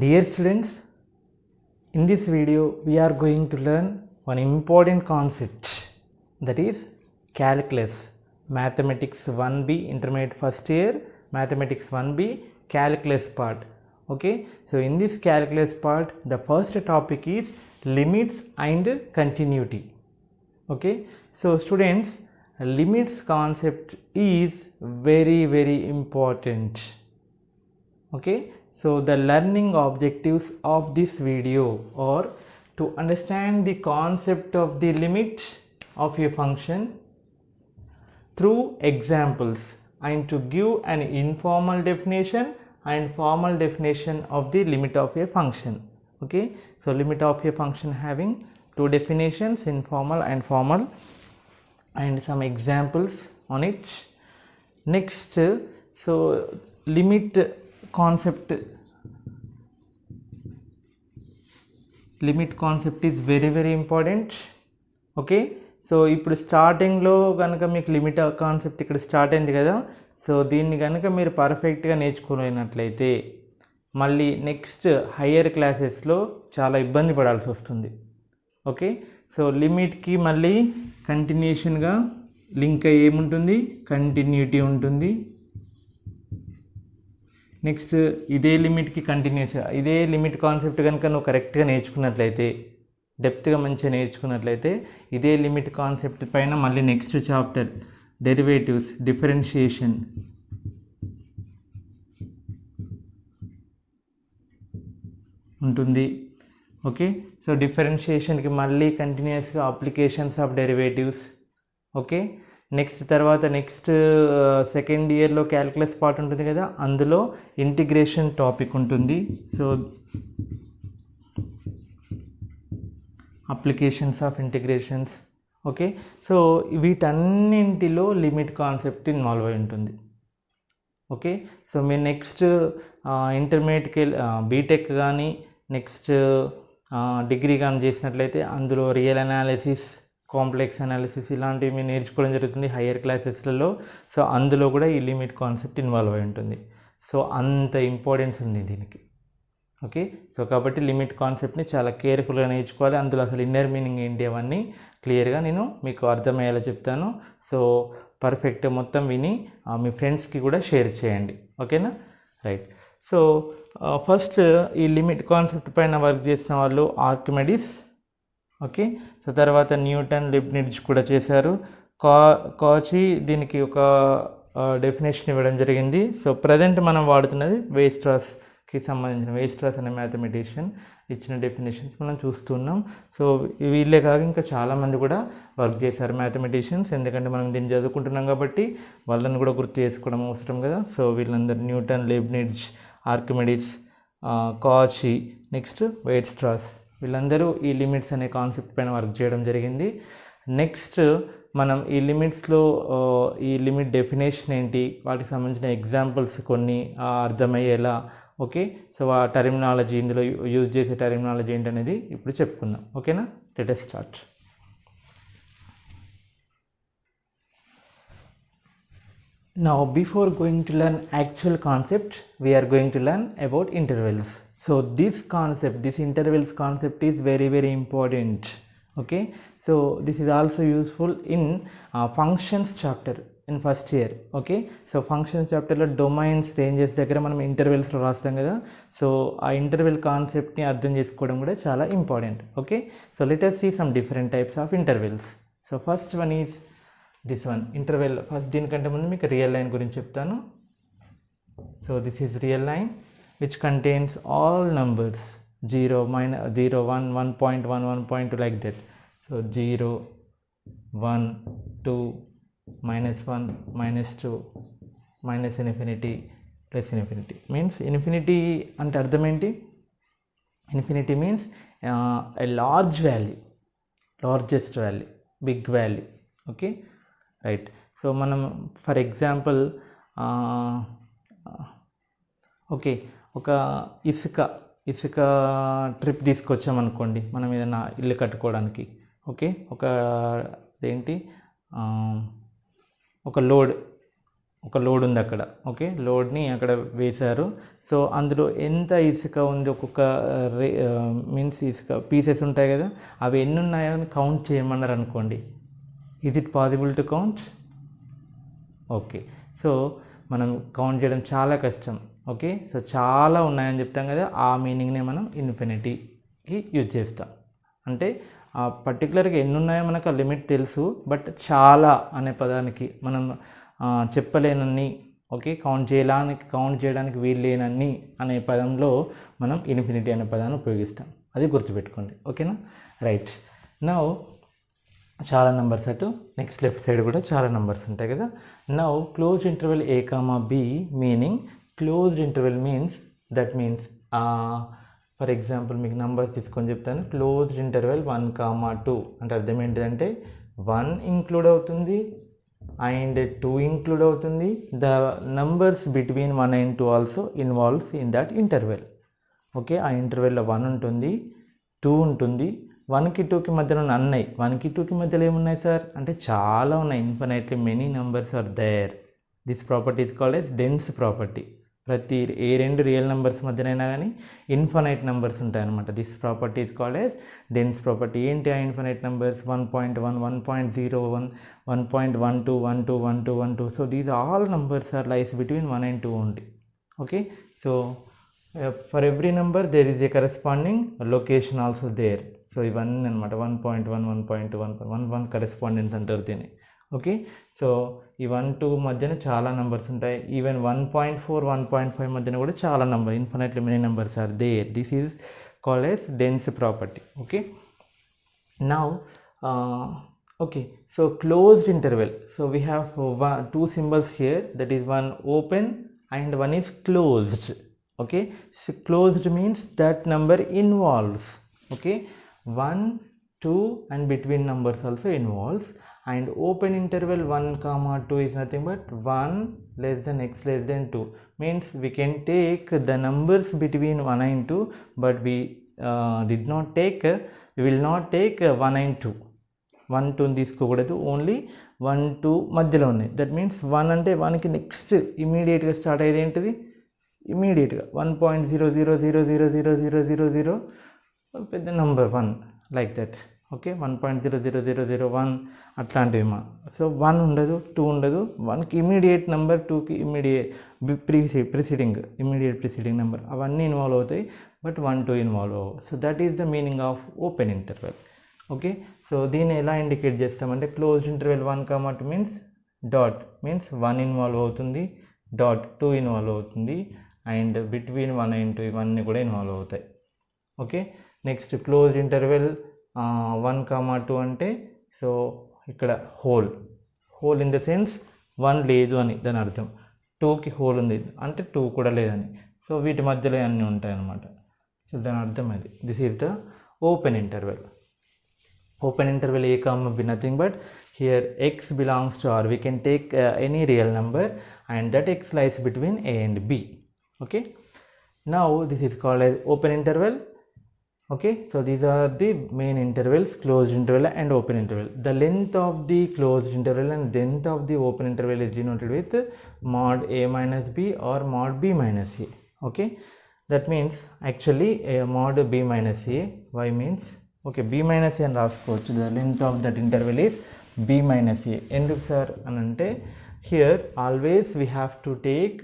Dear students, in this video we are going to learn one important concept, that is calculus, mathematics 1b intermediate first year, mathematics 1b calculus part. Okay, so in this calculus part the first topic is limits and continuity. Okay, so students, limits concept is very important. Okay, so the learning objectives of this video are to understand the concept of the limit of a function through examples and to give an informal definition and formal definition of the limit of a function. Okay, so limit of a function having two definitions, informal and formal, and some examples on it. Next, so limit concept is very important. Okay, so ఇప్పుడు స్టార్టింగ్లో కనుక మీకు limit concept ఇక్కడ start అయింది కదా, so దీన్ని కనుక మీరు పర్ఫెక్ట్గా నేర్చుకోలేనట్లయితే మళ్ళీ నెక్స్ట్ హయ్యర్ క్లాసెస్లో చాలా ఇబ్బంది పడాల్సి వస్తుంది. ఓకే, సో లిమిట్కి మళ్ళీ కంటిన్యూషన్గా లింక్ అయ్యి ఏముంటుంది, కంటిన్యూటీ ఉంటుంది. నెక్స్ట్ ఇదే లిమిట్కి కంటిన్యూస్, ఇదే లిమిట్ కాన్సెప్ట్ కనుక నువ్వు కరెక్ట్గా నేర్చుకున్నట్లయితే, డెప్త్గా మంచిగా నేర్చుకున్నట్లయితే ఇదే లిమిట్ కాన్సెప్ట్ పైన మళ్ళీ నెక్స్ట్ చాప్టర్ డెరివేటివ్స్, డిఫరెన్షియేషన్, ఉంటుంది. ఓకే, సో డిఫరెన్షియేషన్కి మళ్ళీ కంటిన్యూస్గా applications of derivatives. Okay, next తర్వాత నెక్స్ట్ సెకండ్ ఇయర్లో క్యాల్కులస్ పార్ట్ ఉంటుంది కదా, అందులో ఇంటిగ్రేషన్ టాపిక్ ఉంటుంది. So applications of integrations. Okay, so వీటన్నింటిలో లిమిట్ కాన్సెప్ట్ ఇన్వాల్వ్ అయి ఉంటుంది. ఓకే, సో మీరు నెక్స్ట్ ఇంటర్మీడియట్కి బీటెక్ కానీ నెక్స్ట్ డిగ్రీ కానీ చేసినట్లయితే అందులో రియల్ అనాలిసిస్, కాంప్లెక్స్ అనాలిసిస్ ఇలాంటివి మీరు నేర్చుకోవడం జరుగుతుంది హయ్యర్ క్లాసెస్లలో. సో అందులో కూడా ఈ లిమిట్ కాన్సెప్ట్ ఇన్వాల్వ్ అయి ఉంటుంది. సో అంత ఇంపార్టెన్స్ ఉంది దీనికి. ఓకే, సో కాబట్టి లిమిట్ కాన్సెప్ట్ని చాలా కేర్ఫుల్గా నేర్చుకోవాలి. అందులో అసలు ఇన్నర్ మీనింగ్ ఏంటి అవన్నీ క్లియర్గా నేను మీకు అర్థమయ్యేలా చెప్తాను. సో పర్ఫెక్ట్ మొత్తం విని మీ ఫ్రెండ్స్కి కూడా షేర్ చేయండి. ఓకేనా, రైట్. సో ఫస్ట్ ఈ లిమిట్ కాన్సెప్ట్ పైన వర్క్ చేసిన వాళ్ళు ఆర్కిమెడిస్. ఓకే, సో తర్వాత న్యూటన్, లీబ్నిజ్ కూడా చేశారు. కాచి దీనికి ఒక డెఫినేషన్ ఇవ్వడం జరిగింది. సో ప్రజెంట్ మనం వాడుతున్నది వేస్ట్రాస్కి సంబంధించిన, వేస్ట్రాస్ అనే మ్యాథమెటిషియన్ ఇచ్చిన డెఫినేషన్స్ మనం చూస్తున్నాం. సో వీళ్ళే కాక ఇంకా చాలామంది కూడా వర్క్ చేశారు మ్యాథమెటిషియన్స్, ఎందుకంటే మనం దీన్ని చదువుకుంటున్నాం కాబట్టి వాళ్ళని కూడా గుర్తు చేసుకోవడం అవసరం కదా. సో వీళ్ళందరూ న్యూటన్, లీబ్నిజ్, ఆర్కిమెడిస్, కాచి, నెక్స్ట్ వేస్ట్రాస్, వీళ్ళందరూ ఈ లిమిట్స్ అనే కాన్సెప్ట్ పైన వర్క్ చేయడం జరిగింది. నెక్స్ట్ మనం ఈ లిమిట్స్లో ఈ లిమిట్ డెఫినేషన్ ఏంటి, వాటికి సంబంధించిన ఎగ్జాంపుల్స్ కొన్ని అర్థమయ్యేలా. ఓకే, సో ఆ టర్మినాలజీ, ఇందులో యూజ్ చేసే టర్మినాలజీ ఏంటనేది ఇప్పుడు చెప్పుకుందాం. ఓకేనా, let us start. Now before going to learn actual concept, we are going to learn about intervals. So this concept, this intervals concept is very important. Okay, so this is also useful in functions chapter in first year. Okay, so functions chapter లో domains, ranges దగ్గర మనం ఇంటర్వెల్స్లో రాస్తాం కదా. So ఆ interval కాన్సెప్ట్ని అర్థం చేసుకోవడం కూడా చాలా important. Okay, so let us see some different types of intervals. So first one is this one, interval. First దీనికంటే ముందు మీకు రియల్ లైన్ గురించి చెప్తాను. So this is real line which contains all numbers 0, 0, 1, 1.1, 1.2 like that. So 0, 1, 2, -1, -2, minus infinity, plus infinity. Means infinity అంటే అర్థం ఏంటి? Infinity means a large value, largest value, big value. Okay, right. So మనం for example okay, ఒక ఇసుక trip తీసుకొచ్చామనుకోండి మనం ఏదైనా ఇల్లు కట్టుకోవడానికి. ఓకే, ఒక లోడ్ ఒక లోడ్ ఉంది అక్కడ, ఓకే, లోడ్ని అక్కడ వేశారు. సో అందులో ఎంత ఇసుక ఉంది, ఒక్కొక్క మీన్స్ ఇసుక పీసెస్ ఉంటాయి కదా, అవి ఎన్ని ఉన్నాయో అని కౌంట్ చేయమన్నారు అనుకోండి. Is it possible to count? Okay, so మనం కౌంట్ చేయడం చాలా కష్టం. ఓకే, సో చాలా ఉన్నాయని చెప్తాం కదా, ఆ మీనింగ్నే మనం ఇన్ఫినిటీకి యూజ్ చేస్తాం. అంటే ఆ పర్టికులర్గా ఎన్ని ఉన్నాయో మనకు ఆ లిమిట్ తెలుసు, బట్ చాలా అనే పదానికి మనం చెప్పలేనన్ని, ఓకే, కౌంట్ చేయడానికి వీల్లేనన్ని అనే పదంలో మనం ఇన్ఫినిటీ అనే పదాన్ని ఉపయోగిస్తాం. అది గుర్తుపెట్టుకోండి, ఓకేనా? రైట్. నౌ చాలా నెంబర్స్ అటు నెక్స్ట్ లెఫ్ట్ సైడ్ కూడా చాలా నెంబర్స్ ఉంటాయి కదా. Now closed interval A, B meaning closed interval means that means for example మీకు నెంబర్స్ తీసుకొని చెప్తాను. క్లోజ్డ్ ఇంటర్వెల్ 1, 2 అంటే అర్థం ఏంటిదంటే 1 ఇంక్లూడ్ అవుతుంది అండ్ 2 ఇంక్లూడ్ అవుతుంది. The numbers between 1 and 2 also involves in that interval. Okay, ఆ ఇంటర్వెల్లో 1 ఉంటుంది, 2 ఉంటుంది. 1కి 2కి మధ్యలో అన్నాయి. 1కి 2కి మధ్యలో ఏమున్నాయి సార్ అంటే చాలా ఉన్నాయి. Infinitely many numbers are there. This property is called as dense property. ప్రతి ఏ రెండు రియల్ నెంబర్స్ మధ్యనైనా కానీ ఇన్ఫినైట్ నెంబర్స్ ఉంటాయన్నమాట. This property is called as dense property. ఏంటి ఆ infinite numbers? 1.1, 1.01, 1.12, 12, 12, 12. So these all numbers are lies between 1 and 2 only. Okay, so for every number there is a corresponding location also there. So ఇవన్నీ అనమాట 1.1, 1.2, 1.1 correspondence అంటారు దీన్ని. Okay, so ఈ 1, 2 మధ్యన చాలా numbers ఉంటాయి. ఈవెన్ 1.4, 1.5 మధ్యన కూడా చాలా number, infinitely many numbers are there. This is called as dense property. Okay, now okay, so closed interval. So we have 2 symbols here, that is one open and one is closed. Okay, so closed means that number involves, okay, 1, 2 and between numbers also involves. And open interval 1, 2 is nothing but 1 less than x less than 2 means we can take the numbers between 1 and 2, but we will not take 1 and 2. 1, 2 తీసుకోకూడదు, only 1, 2 మధ్యలో ఉన్నాయి. That means 1 అంటే 1కి next ఇమీడియట్గా start అయ్యేది ఏంటిది? ఇమీడియట్గా 1.000000000 పెద్ద నెంబర్ 1 లైక్ దట్. ఓకే, 1.00001 అట్లాంటివి సో 1 ఉండదు, 2 ఉండదు. 1కి ఇమీడియట్ నెంబర్, 2కి ఇమీడియట్ ప్రిసీడింగ్ నెంబర్ అవన్నీ ఇన్వాల్వ్ అవుతాయి, బట్ 1, 2 ఇన్వాల్వ్ అవ్వవు. So that is the meaning of open interval. Okay, so దీన్ని ఎలా ఇండికేట్ చేస్తామంటే closed interval 1, 2 means dot means 1 involve అవుతుంది, డాట్ 2 ఇన్వాల్వ్ అవుతుంది, అండ్ బిట్వీన్ 1 and 2 ఇవన్నీ కూడా ఇన్వాల్వ్ అవుతాయి. ఓకే, నెక్స్ట్ క్లోజ్డ్ ఇంటర్వెల్ 1, 2 అంటే సో ఇక్కడ హోల్ ఇన్ ద సెన్స్ 1 లేదు అని దాని అర్థం. 2కి హోల్ ఉంది అంటే 2 కూడా లేదని. సో వీటి మధ్యలో అన్నీ ఉంటాయి అన్నమాట. సో దాని అర్థం అది. This is the open interval. Open interval A, B, nothing but here x belongs to R. We can take any real number and that x lies between A and B. Okay, now this is called as open interval. Okay, so these are the main intervals, closed interval and open interval. The length of the closed interval and length of the open interval is denoted with mod A minus B or mod B minus A. Okay, that means actually mod B minus A. Why means okay B minus A అని రాసుకోవచ్చు. The length of that interval is B minus A. ఎందుకు sir అని అంటే here always we have to take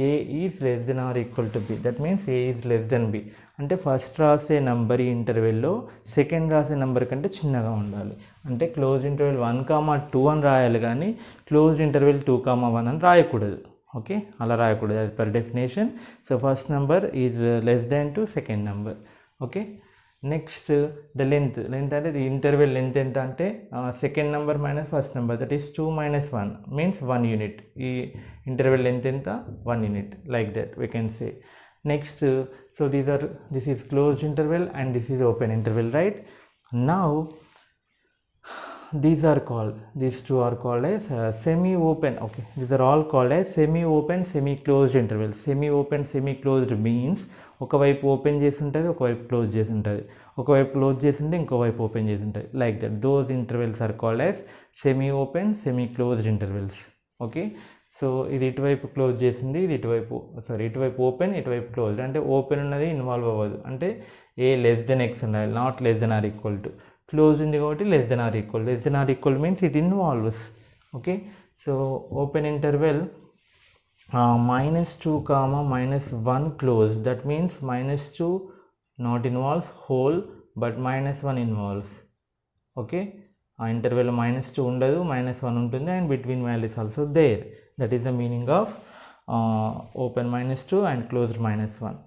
A is less than or equal to B. That means A is less than B అంటే first రాసే number ఈ ఇంటర్వెల్లో second రాసే number కంటే చిన్నగా ఉండాలి. అంటే క్లోజ్ ఇంటర్వెల్ 1, 2 అని రాయాలి, కానీ క్లోజ్డ్ ఇంటర్వెల్ 2, 1 అని రాయకూడదు. ఓకే, అలా రాయకూడదు as per definition. So first number is less then to second number. Okay, next the length అంటే ది ఇంటర్వెల్ లెంత్ ఎంత అంటే second number minus first number, that is 2 minus 1 means 1 unit. ఈ interval length ఎంత? 1 unit. Like that we can say. Next so this is closed interval and this is open interval, right? Now these two are called as semi-open. Okay, these are all called as semi-open, semi-closed intervals. Semi-open, semi-closed means ఒకవైపు open చేసి ఉంటుంది, ఒకవైపు close చేసి ఉంటుంది, ఒకవైపు close చేసి ఉంటే ఇంకోవైపు ఓపెన్ చేసి ఉంటుంది. Like that those intervals are called as semi open, semi closed intervals. Okay, so ఇది ఇటువైపు క్లోజ్ చేసింది, ఇది ఇటువైపు ఓపెన్, ఇటువైపు క్లోజ్డ్. అంటే ఓపెన్ ఉన్నది ఇన్వాల్వ్ అవ్వదు, అంటే ఏ లెస్ దెన్ ఎక్స్ ఉండాలి, not less than or equal to. Close ఉంది కాబట్టి less than or equal means it involves. Okay, so open interval -2, -1 closed. That means -2 not involves whole but -1 involves. Okay, ఆ interval -2 ఉండదు, -1 ఉంటుంది, and between values also there. That is the meaning of open -2 and closed -1.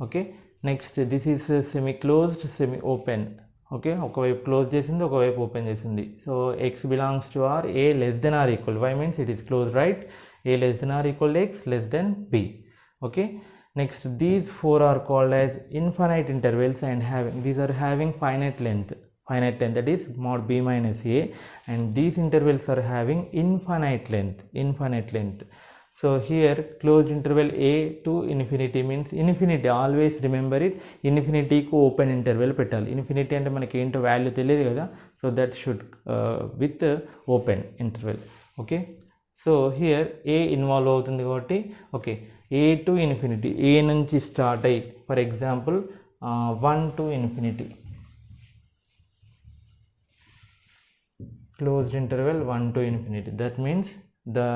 Okay, next this is semi closed, semi open. Okay, ఒకవైపు close చేసింది, ఒకవైపు open చేసింది. So x belongs to R a less than or equal. Why means it is close, right? A less than or equal to x less than b. Okay, next these four are called as infinite intervals and these are having finite length, that is mod b minus a, and these intervals are having infinite length. So here closed interval a to infinity means infinity, always remember it, infinity ku open interval పెట్టాలి. Infinity అంటే మనకి ఏంటో value తెలియదు కదా, so that should with open interval. Okay, so here A involve అవుతుంది కాబట్టి okay, A to infinity, ఏ నుంచి start అయ్యి for example 1 to infinity, closed interval 1 to infinity. That means the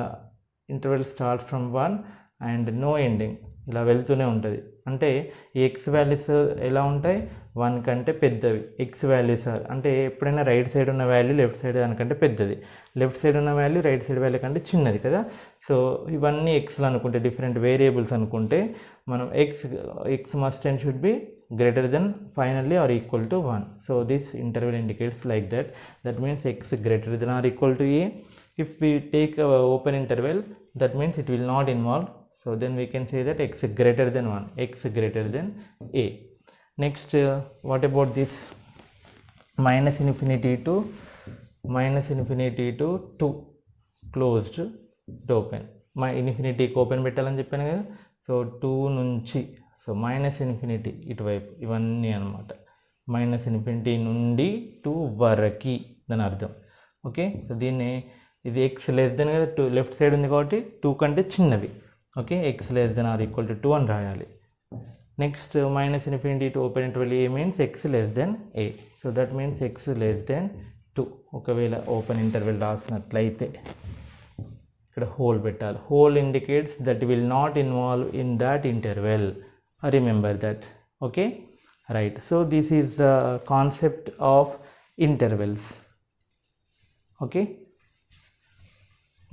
interval starts from 1 and no ending, ఇలా వెళ్తూనే ఉంటుంది. అంటే ఈ X values ఎలా ఉంటాయి, 1 కంటే పెద్దవి. ఎక్స్ వాల్యూస్ అంటే ఎప్పుడైనా రైట్ సైడ్ ఉన్న వాల్యూ లెఫ్ట్ సైడ్ దానికంటే పెద్దది, లెఫ్ట్ సైడ్ ఉన్న వాల్యూ రైట్ సైడ్ వాల్యూ కంటే చిన్నది కదా. సో ఇవన్నీ ఎక్స్లు అనుకుంటే, డిఫరెంట్ వేరియబుల్స్ అనుకుంటే మనం X must and should be greater than finally or equal to 1. So this interval indicates like that. That means x greater than or equal to a. If we take a open interval, that means it will not involve. So then we can say that x greater than 1, x greater than a. Next, what about this minus infinity to 2 closed to open. My infinity open పెట్టాలని చెప్పాను కదా. So 2 నుంచి, so minus infinity ఇటువైపు, ఇవన్నీ అనమాట. Minus infinity నుండి 2 వరకు దాని అర్థం. ఓకే, సో దీన్ని ఇది ఎక్స్ లెస్ దెన్ కదా, 2 లెఫ్ట్ సైడ్ ఉంది కాబట్టి 2 కంటే చిన్నవి. Okay, x less than or equal to 2 అని రాయాలి. Next minus infinity to open interval a means x less than a. So that means x less than 2. ఒకవేళ ఓపెన్ ఇంటర్వెల్ రాసినట్లయితే ఇక్కడ హోల్ పెట్టాలి. Hole indicates that will not involve in that interval. Remember that. Okay, right. So this is the concept of intervals. Okay,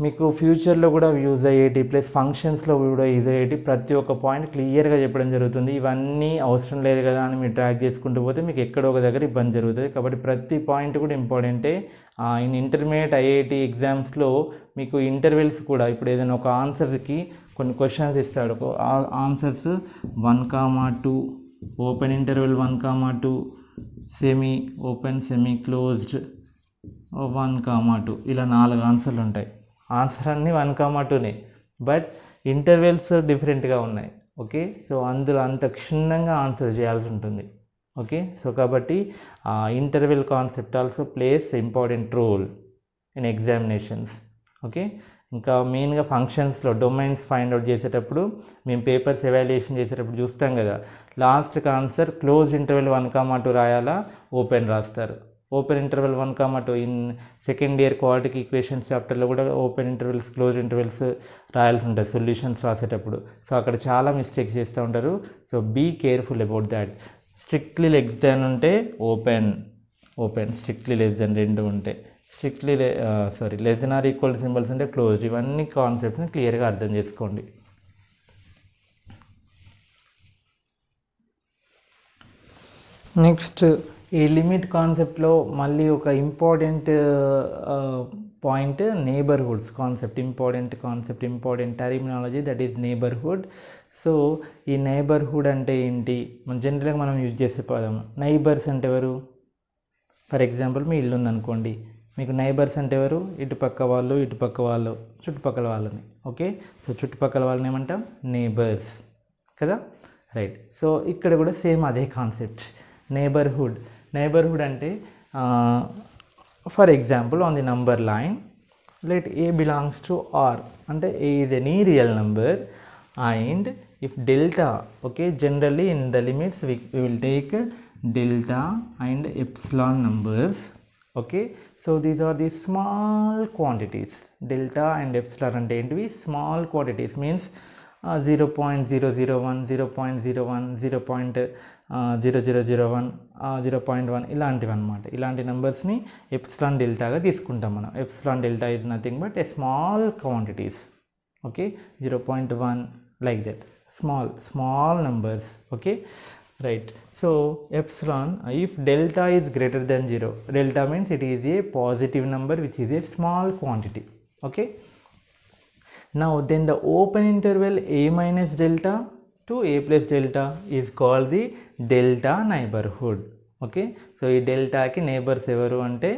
మీకు ఫ్యూచర్లో కూడా use అయ్యేటి plus ఫంక్షన్స్లో కూడా use అయ్యేటి ప్రతి ఒక్క పాయింట్ క్లియర్గా చెప్పడం జరుగుతుంది. ఇవన్నీ అవసరం లేదు కదా అని మీరు ట్రాక్ చేసుకుంటూ పోతే మీకు ఎక్కడో ఒక దగ్గర ఇబ్బంది జరుగుతుంది. కాబట్టి ప్రతి పాయింట్ కూడా ఇంపార్టెంటే. ఇన్ ఇంటర్మీడియట్ ఐఐటి ఎగ్జామ్స్లో మీకు ఇంటర్వెల్స్ కూడా, ఇప్పుడు ఏదైనా ఒక ఆన్సర్కి కొన్ని క్వశ్చన్స్ ఇస్తాడు. Answers 1, 2, open interval 1, 2, semi open, semi closed 1, 2, ఇలా 4 ఆన్సర్లు ఉంటాయి. ఆన్సర్ అన్నీ 1, 2నే, బట్ ఇంటర్వెల్స్ డిఫరెంట్గా ఉన్నాయి. ఓకే, సో అందులో అంత క్షుణ్ణంగా ఆన్సర్ చేయాల్సి ఉంటుంది. ఓకే, సో కాబట్టి interval concept also plays important role in examinations. Okay, ఇంకా మెయిన్గా ఫంక్షన్స్లో డొమైన్స్ ఫైండ్ అవుట్ చేసేటప్పుడు, మేము పేపర్స్ ఎవాల్యుయేషన్ చేసేటప్పుడు చూస్తాం కదా, లాస్ట్కి ఆన్సర్ క్లోజ్ ఇంటర్వెల్ 1, 2 రాయాలా, ఓపెన్ రాస్తారు. Open interval 1, 2 in second year quadratic equations చాప్టర్లో కూడా ఓపెన్ ఇంటర్వెల్స్, క్లోజ్ ఇంటర్వెల్స్ రాయాల్సి ఉంటుంది సొల్యూషన్స్ రాసేటప్పుడు. సో అక్కడ చాలా మిస్టేక్స్ చేస్తూ ఉంటారు. So be careful about that. Strictly less than ఉంటే ఓపెన్, స్ట్రిక్ట్లీ లెస్ దాన్ 2 ఉంటే, strictly less than or equal symbols అంటే క్లోజ్డ్. ఇవన్నీ కాన్సెప్ట్స్ని క్లియర్గా అర్థం చేసుకోండి. నెక్స్ట్, ఈ లిమిట్ కాన్సెప్ట్లో మళ్ళీ ఒక important point neighbourhoods concept. Important terminology, that is neighbourhood. So ఈ నైబర్హుడ్ అంటే ఏంటి, మన జనరల్గా మనం యూజ్ చేసే పదం. నైబర్స్ అంటే ఎవరు? ఫర్ ఎగ్జాంపుల్ మీ ఇల్లు ఉందనుకోండి, మీకు నైబర్స్ అంటే ఎవరు? ఇటుపక్క వాళ్ళు, చుట్టుపక్కల వాళ్ళని. ఓకే, సో చుట్టుపక్కల వాళ్ళని ఏమంటాం? నైబర్స్ కదా, రైట్. సో ఇక్కడ కూడా సేమ్ అదే కాన్సెప్ట్, నైబర్హుడ్ అంటే for example on the number line let a belongs to R అంటే a is any real number and if delta, okay, generally in the limits we will take delta and epsilon numbers, okay. So these are the small quantities. Delta and epsilon అంటే ఏంటివి? Small quantities means 0.001, 0.01, 0.0001, 0.1 ఇలాంటివి అనమాట. ఇలాంటి నెంబర్స్ని epsilon డెల్టాగా తీసుకుంటాం మనం. Epsilon delta is nothing but a small quantities, okay. 0.1 like that, small numbers, okay, right. So epsilon, if delta is greater than 0, delta means it is a positive number which is a small quantity, okay. Now then the open interval a minus delta to a plus delta is called the delta neighborhood, okay. So ఈ డెల్టాకి neighbours ఎవరు అంటే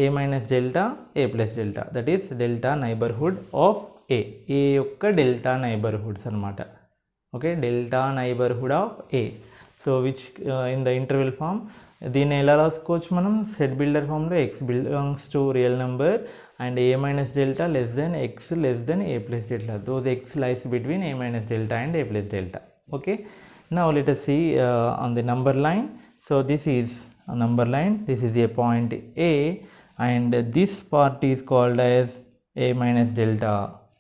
a minus delta, a plus delta, that is delta neighborhood of a యొక్క delta neighbourhoods అనమాట, okay. Delta neighbourhood of a. So which in the interval form దీన్ని ఎలా రాసుకోవచ్చు మనం? Set builder ఫామ్లో x belongs to real number and a minus delta less than x less than a plus delta. Those x lies between a minus delta and a plus delta, okay. Now let us see on the number line. So this is a number line, this is a point a and this part is called as a minus delta.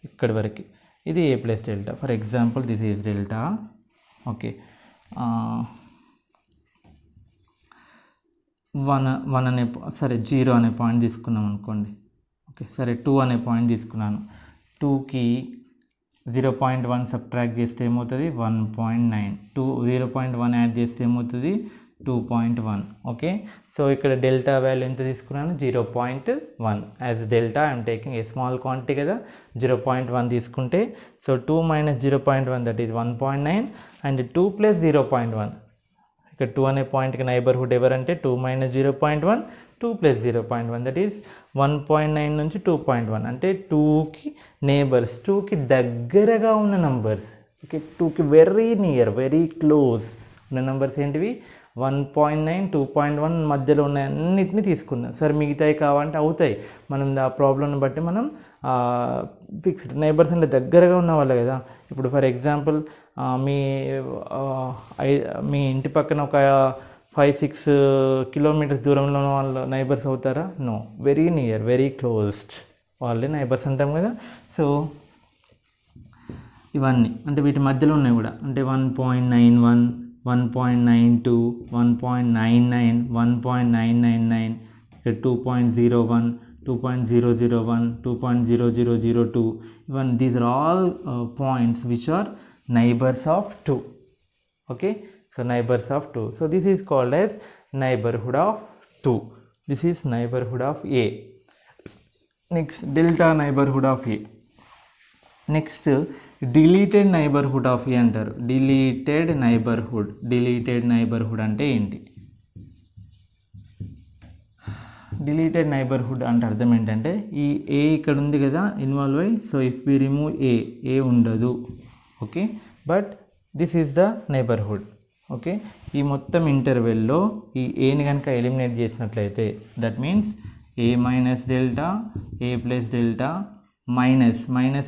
ikkadi varaki ఇది a plus delta. For example this is delta, okay. 1 అనే సరే 0 అనే point తీసుకున్నాం అనుకోండి, okay. సరే 2 అనే point తీసుకున్నాను. 2కి 0.1 సబ్ట్రాక్ట్ చేస్తే ఏమవుతుంది? 1.9. 0.1 యాడ్ చేస్తే ఏమవుతుంది? 2.1, ఓకే. సో ఇక్కడ డెల్టా వాల్యూ ఎంత తీసుకున్నాను? 0.1. As delta I'm taking a small quantity కదా, 0.1 తీసుకుంటే so 2 minus 0.1 that is 1.9 and 2 plus 0.1. ఇక్కడ 2 అనే పాయింట్కి నైబర్హుడ్ ఎవరంటే 2 minus 0.1, 2 plus 0.1 దట్ ఈస్ 1.9 నుంచి 2.1 అంటే 2కి నేబర్స్, 2కి దగ్గరగా ఉన్న నంబర్స్, ఓకే. 2కి వెరీ నియర్, వెరీ క్లోజ్ ఉన్న నంబర్స్ ఏంటివి? 1.9, 2.1 మధ్యలో ఉన్న అన్నిటిని తీసుకుందాం. సరే మిగతాయి కావాలంటే అవుతాయి, మనం ఆ ప్రాబ్లంని బట్టి మనం ఫిక్స్డ్ నైబర్స్ అంటే దగ్గరగా ఉన్న వాళ్ళే కదా. ఇప్పుడు ఫర్ ఎగ్జాంపుల్ మీ ఇంటి పక్కన ఒక 5-6 kilometers దూరంలో ఉన్న వాళ్ళ నైబర్స్ అవుతారా? No, very near, very closed వాళ్ళే నైబర్స్ అంటాం కదా. సో ఇవన్నీ అంటే వీటి మధ్యలో ఉన్నాయి కూడా, అంటే 1.91, 1.92, 1.99, 1.999, 2.01, 2.001, 2.0002. even these are all points which are neighbors of 2, okay. So neighbors of 2, so this is called as neighborhood of 2. This is neighborhood of a. Next, delta neighborhood of a. Next, deleted neighborhood of a అంటారు. deleted neighborhood అంటే ఏంటి? Deleted neighbourhood అంటే అర్థం ఏంటంటే ఈ ఏ ఇక్కడ ఉంది కదా ఇన్వాల్వ్ అయ్యి, సో ఇఫ్ వి రిమూవ్ ఏ ఉండదు, okay. But this is the neighbourhood, okay. ఈ మొత్తం ఇంటర్వెల్లో ఈ ఏని కనుక ఎలిమినేట్ చేసినట్లయితే that means A minus delta, A plus delta, minus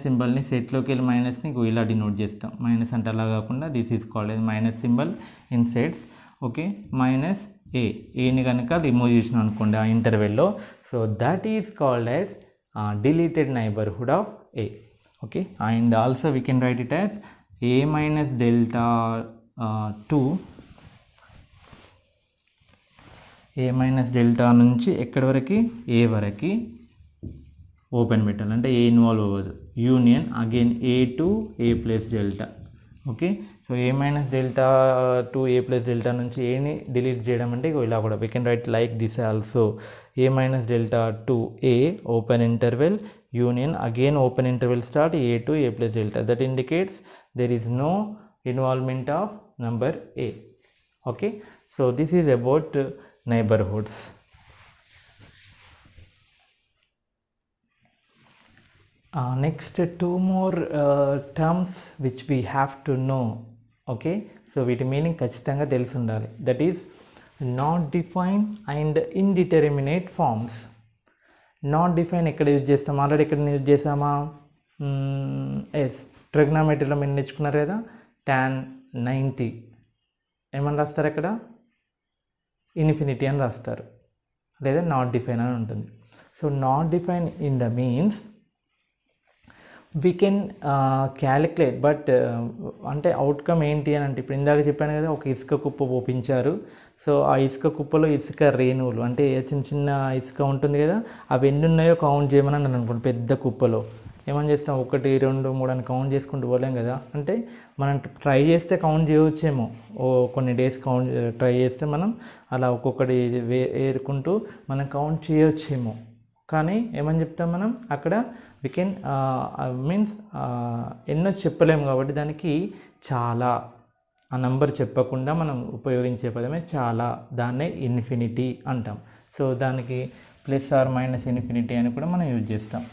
సింబల్ని సెట్లోకి వెళ్ళి మైనస్ని ఇలా డినోట్ చేస్తాం. మైనస్ అంటే అలా కాకుండా this is called as minus symbol in sets, okay. Minus ఏని కనుక రిమూవ్ చేసిన అనుకోండి ఆ ఇంటర్వెల్లో, so that is called as deleted neighbourhood of A, okay. And also we can write it as A minus delta to A minus delta నుంచి ఎక్కడి వరకు? A వరకు ఓపెన్ పెట్టాలి, అంటే ఏ ఇన్వాల్వ్ అవ్వదు. Union again A to A plus delta, okay. So A minus delta to A plus delta నుంచి ఏని delete చేయడం అంటే ఇలా కూడా we can write like this also. A minus delta to a open interval union again open interval start a to A plus delta, that indicates there is no involvement of number a, okay. So this is about neighbourhoods. Next, two more terms which we have to know, okay. So వీటి meaning ఖచ్చితంగా తెలిసి ఉండాలి. That is not defined and indeterminate forms. Not define ఎక్కడ use చేస్తాం, already ఎక్కడ use చేసామా, yes ట్రిగ్నామెట్రీలో మీరు నేర్చుకున్నారు కదా, tan 90 ఏమని రాస్తారు అక్కడ, ఇన్ఫినిటీ అని రాస్తారు, లేదా నాట్ డిఫైన్ అని ఉంటుంది. So not define in the means we can calculate, but అంటే అవుట్కమ్ ఏంటి అని అంటే, ఇప్పుడు ఇందాక చెప్పాను కదా, ఒక ఇసుక కుప్ప పోపించారు. సో ఆ ఇసుక కుప్పలో ఇసుక రేణువులు అంటే చిన్న చిన్న ఇసుక ఉంటుంది కదా, అవి ఎన్ని ఉన్నాయో కౌంట్ చేయమని అన్నాను అనుకోండి. పెద్ద కుప్పలో ఏమని చేస్తాం, 1 2 3 అని కౌంట్ చేసుకుంటూ పోలేం కదా. అంటే మనం ట్రై చేస్తే కౌంట్ చేయవచ్చేమో, కొన్ని డేస్ కౌంట్ ట్రై చేస్తే మనం అలా ఒక్కొక్కటి ఏరుకుంటూ మనం కౌంట్ చేయవచ్చేమో. కానీ ఏమని చెప్తాం మనం అక్కడ, వీ కెన్ మీన్స్ ఎన్నో చెప్పలేము కాబట్టి దానికి చాలా, ఆ నంబర్ చెప్పకుండా మనం ఉపయోగించే పదమే చాలా, దాన్నే ఇన్ఫినిటీ అంటాం. సో దానికి ప్లస్ ఆర్ మైనస్ ఇన్ఫినిటీ అని కూడా మనం యూజ్ చేస్తాం.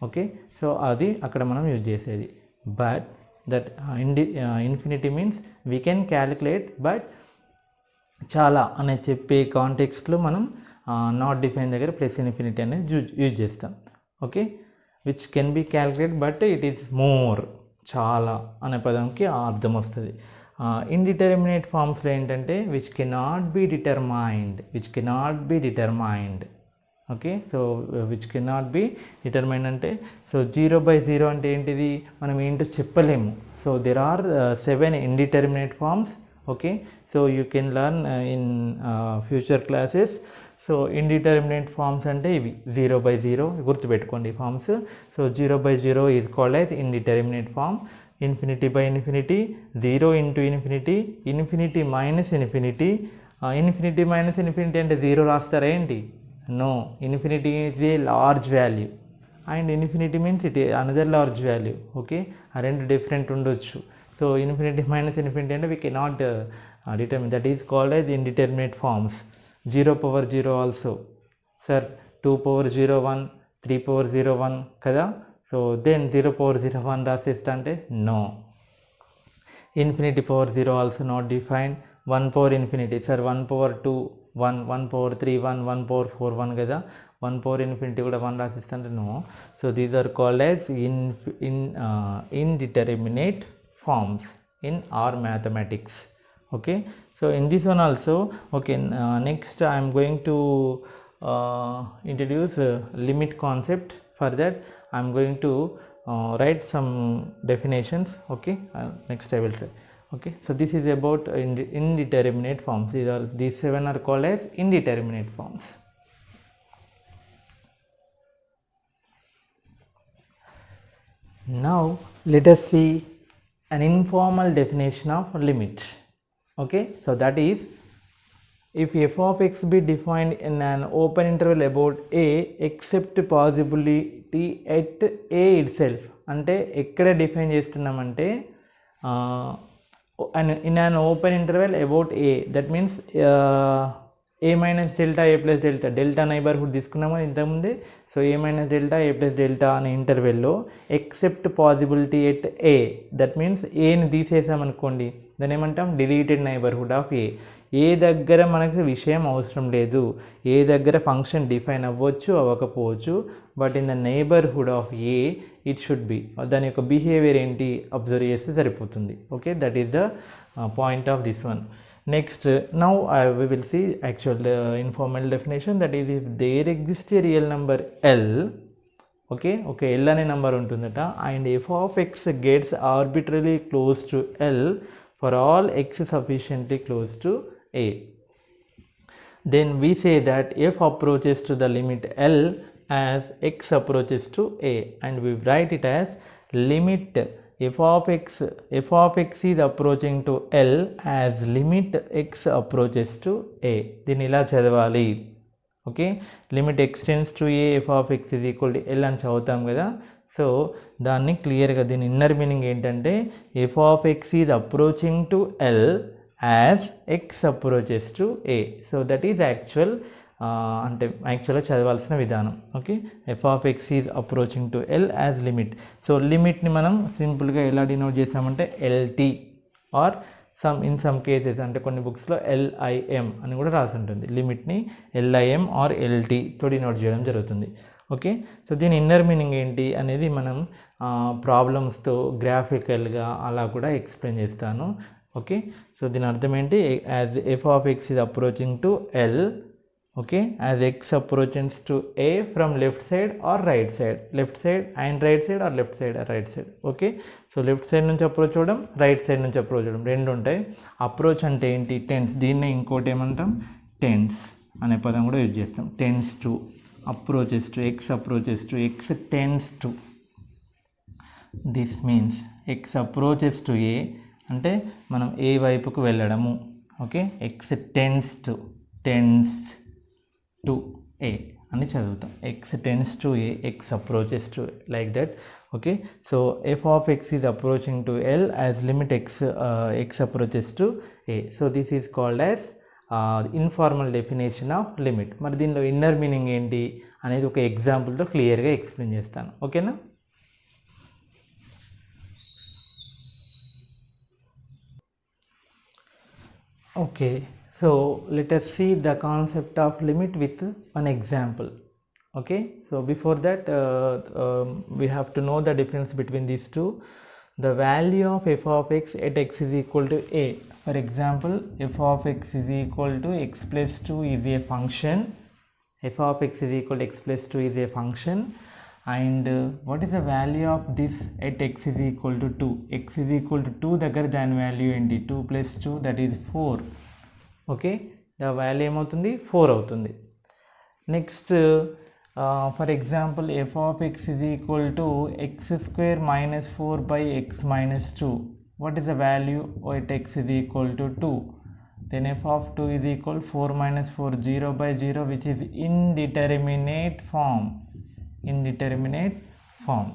ఓకే, సో అది అక్కడ మనం యూజ్ చేసేది. But that infinity means we can calculate, but చాలా అనే చెప్పే కాంటెక్స్ట్లో మనం నాట్ డిఫైన్ దగ్గర ప్లస్ ఇన్ఫినిటీ అనేది యూజ్ చేస్తాం. Okay, which can be calculate but it is more, చాలా అనే పదంకి అర్థం వస్తుంది. ఇండిటర్మినేట్ ఫామ్స్లో ఏంటంటే which cannot be determined. Okay, so which cannot be determined అంటే, సో 0/0 అంటే ఏంటిది, మనం ఏంటో చెప్పలేము. So there are 7 indeterminate forms. Okay, so you can learn in future classes. So indeterminate forms అంటే ఇవి 0/0 గుర్తుపెట్టుకోండి forms. So 0/0 is called as indeterminate form. Infinity by infinity, 0 into infinity, infinity minus infinity. Infinity minus infinity అంటే 0 రాస్తారా ఏంటి? No, infinity is a large value and infinity means it another large value. Okay, ఆ రెండు different ఉండొచ్చు. So infinity minus infinity అంటే we cannot determine, that is called as indeterminate forms. 0/0 also, sir 2/0 1, 3/0 1 కదా. So then 0/0 రాసేస్తా అంటే no. Infinity power 0 also not defined. 1/∞, sir 1/2 1, 1/3 1, 1/4 1 కదా. 1/∞ కూడా 1 రాసిస్తా అంటే no. So these are called as indeterminate forms in our mathematics. Okay, so in this one also, okay, next I am going to introduce limit concept. For that I am going to write some definitions. Okay, next I will try. Okay, so this is about indeterminate forms. These 7 are called as indeterminate forms. Now let us see an informal definition of limit. Okay, so that is, if f of x be defined in an open interval about a except possibility at a itself. అంటే ఎక్కడ define చేస్తున్నామంటే in an open interval about a, that means a minus delta a plus delta, delta neighbourhood తీసుకున్నాము ఇంతకుముందే. So a minus delta a plus delta అనే ఇంటర్వెల్లో except possibility at a, that means ఏని తీసేసామనుకోండి, దాన్ని ఏమంటాం deleted neighbourhood of A. A దగ్గర మనకు విషయం అవసరం లేదు, ఏ దగ్గర ఫంక్షన్ డిఫైన్ అవ్వచ్చు అవ్వకపోవచ్చు, but in the neighbourhood of A it should be. దాని యొక్క బిహేవియర్ ఏంటి అబ్జర్వ్ చేస్తే సరిపోతుంది. Okay, that is the point of this one. Next now we will see actual informal definition, that is, if there exists a real number L, okay, ఒక L అనే number ఉంటుందట, and f of x gets arbitrarily close to L for all x sufficiently close to a, then we say that f approaches to the limit L as x approaches to a, and we write it as limit f of x is approaching to L as limit x approaches to a. దీన్ని ఇలా చదవాలి. Okay, limit x tends to A F of X is equal to L అని చదువుతాం కదా. So దాన్ని క్లియర్గా, దీని inner meaning ఏంటంటే F of X is approaching to L as X approaches to A. So that is actual, అంటే యాక్చువల్గా చదవాల్సిన విధానం. Okay, F of X is approaching to L as limit. So లిమిట్ని మనం సింపుల్గా ఎలా డినోట్ చేసామంటే LT, or in some cases అంటే కొన్ని బుక్స్లో LIM అని కూడా రాసి ఉంటుంది. లిమిట్ని LIM ఆర్ LT తో డినోట్ చేయడం జరుగుతుంది. ఓకే. సో దీని ఇన్నర్ మీనింగ్ ఏంటి అనేది మనం ప్రాబ్లమ్స్తో గ్రాఫికల్గా అలా కూడా ఎక్స్ప్లెయిన్ చేస్తాను. ఓకే. సో దీని అర్థం ఏంటి, as f of X is approaching to L, okay, as X approaches to a from left side or right side, left side and right side or left side or right side. Okay. So left side నుంచి approach అవ్వడం, right side నుంచి approach అవ్వడం రెండు ఉంటాయి. Approach అంటే ఏంటి, tense. దీన్నే ఇంకోటి ఏమంటాం, టెన్స్ అనే పదం కూడా యూజ్ చేస్తాం. Tends to, approaches to, X approaches to, X tends to. This means X approaches to A అంటే మనం ఏ వైపుకు వెళ్ళడము. Okay. X tends to A అని చదువుతాం. X tends to A, X approaches to like that. Okay. So F of X is approaching to L as limit X approaches to A. So this is called as informal definition of limit. మరి దీనిలో inner meaning ఏంటి అనేది ఒక ఎగ్జాంపుల్తో క్లియర్గా explain చేస్తాను. ఓకేనా. Okay. So let us see the concept of limit with one example. Okay. So before that we have to know the difference between these two. The value of f of x at x is equal to a. For example, f of x is equal to x plus 2 is a function. F of x is equal to x plus 2 is a function. And what is the value of this at x is equal to 2? X is equal to 2 దగ్గర దాని value ఏంటి, 2 plus 2 that is 4. Okay. The value ఏమవుతుంది, 4 అవుతుంది. Next for example f of X is equal to x square minus 4 by x minus 2. What is the value at x is equal to 2? Then f of 2 is equal 4 minus 4 0 by 0 which is indeterminate form.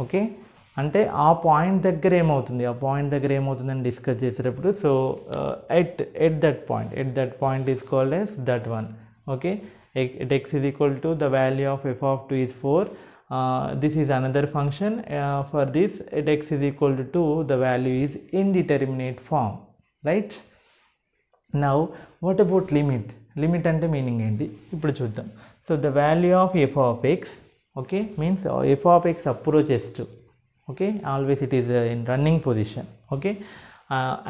Okay. అంటే ఆ point దగ్గర ఏమవుతుందని discuss చేసేటప్పుడు, so at that point is called as that one. Okay. At x is equal to the value of f of 2 is 4. This is another function. For this at x is equal to 2 the value is indeterminate form. Right. Now what about limit అంటే meaning ఏంటి ఇప్పుడు చూద్దాం. So the value of f of x, okay, means f of x approaches to, okay, always it is in running position. Okay.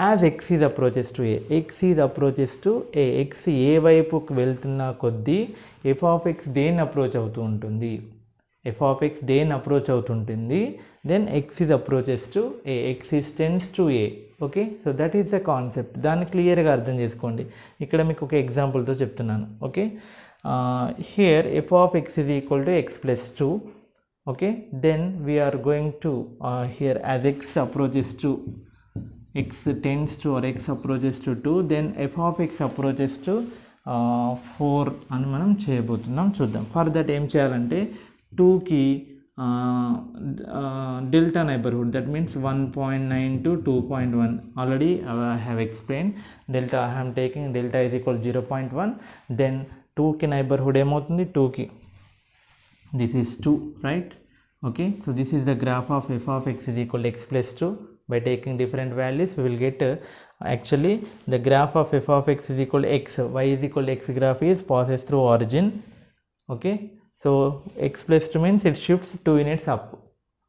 As x is approaches to a, x ఏ వైపుకు వెళ్తున్న కొద్దీ f of x దేని approach అవుతుంటుంది, then x is approaches to a, x is tends to a. Okay. So that is the concept. దాన్ని క్లియర్గా అర్థం చేసుకోండి. ఇక్కడ మీకు ఒక ఎగ్జాంపుల్తో చెప్తున్నాను. Okay. Here f of x is equal to x plus 2. Okay. Then we are going to here as x approaches to, x tends to or x approaches to 2, then f of x approaches to 4 అని మనం చేయబోతున్నాం. చూద్దాం. For that ఏం చేయాలంటే 2కి delta neighborhood, that means 1.9 to 2.1. already I have explained. Delta I am taking delta is equal to 0.1. then 2కి neighbourhood ఏమవుతుంది, 2కి this is 2, right. Okay. So this is the graph of f of X is equal to X plus 2. By taking different values we will get actually the graph of f of x is equal to x, y is equal to x graph is passes through origin. Okay. So x plus 2 means it shifts 2 units up.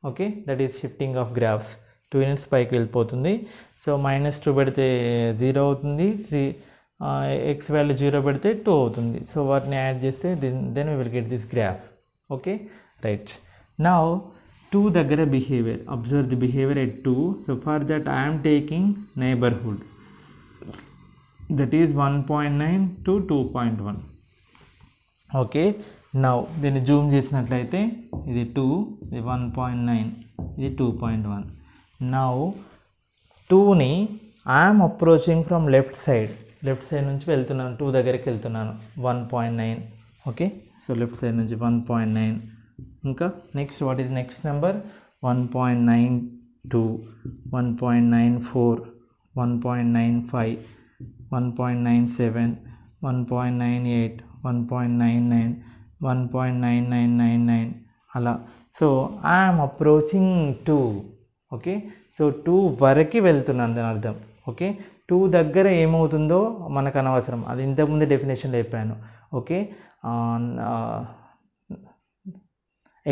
Okay. that is shifting of graphs. 2 units పైకి వెళ్ళిపోతుంది. So -2 పెడితే 0 అవుతుంది, X value 0 పెడితే 2 అవుతుంది. So వాటిని add చేస్తే then we will get this graph. Okay. Right. Now 2 దగ్గర behaviour, observe the behaviour at 2. So for that I'm taking neighbourhood, that is 1.9 to 2.1. Okay. Now దీన్ని జూమ్ చేసినట్లయితే ఇది 2, ఇది 1.9, ఇది 2.1. నౌ 2ని I'm approaching from left side నుంచి వెళ్తున్నాను, 2 దగ్గరికి వెళ్తున్నాను, 1.9. ఓకే. సో లెఫ్ట్ సైడ్ నుంచి 1.9. ఇంకా next what is next number, 1.92, 1.94, 1.95, 1.97, 1.98, 1.99, 1.9999 అలా. So I'm approaching 2. Okay. So 2 వరకు వెళ్తున్నాను దాని అర్థం. ఓకే. 2 దగ్గర ఏమవుతుందో మనకు అనవసరం, అది ఇంతకుముందు డెఫినేషన్లో చెప్పాను. ఓకే.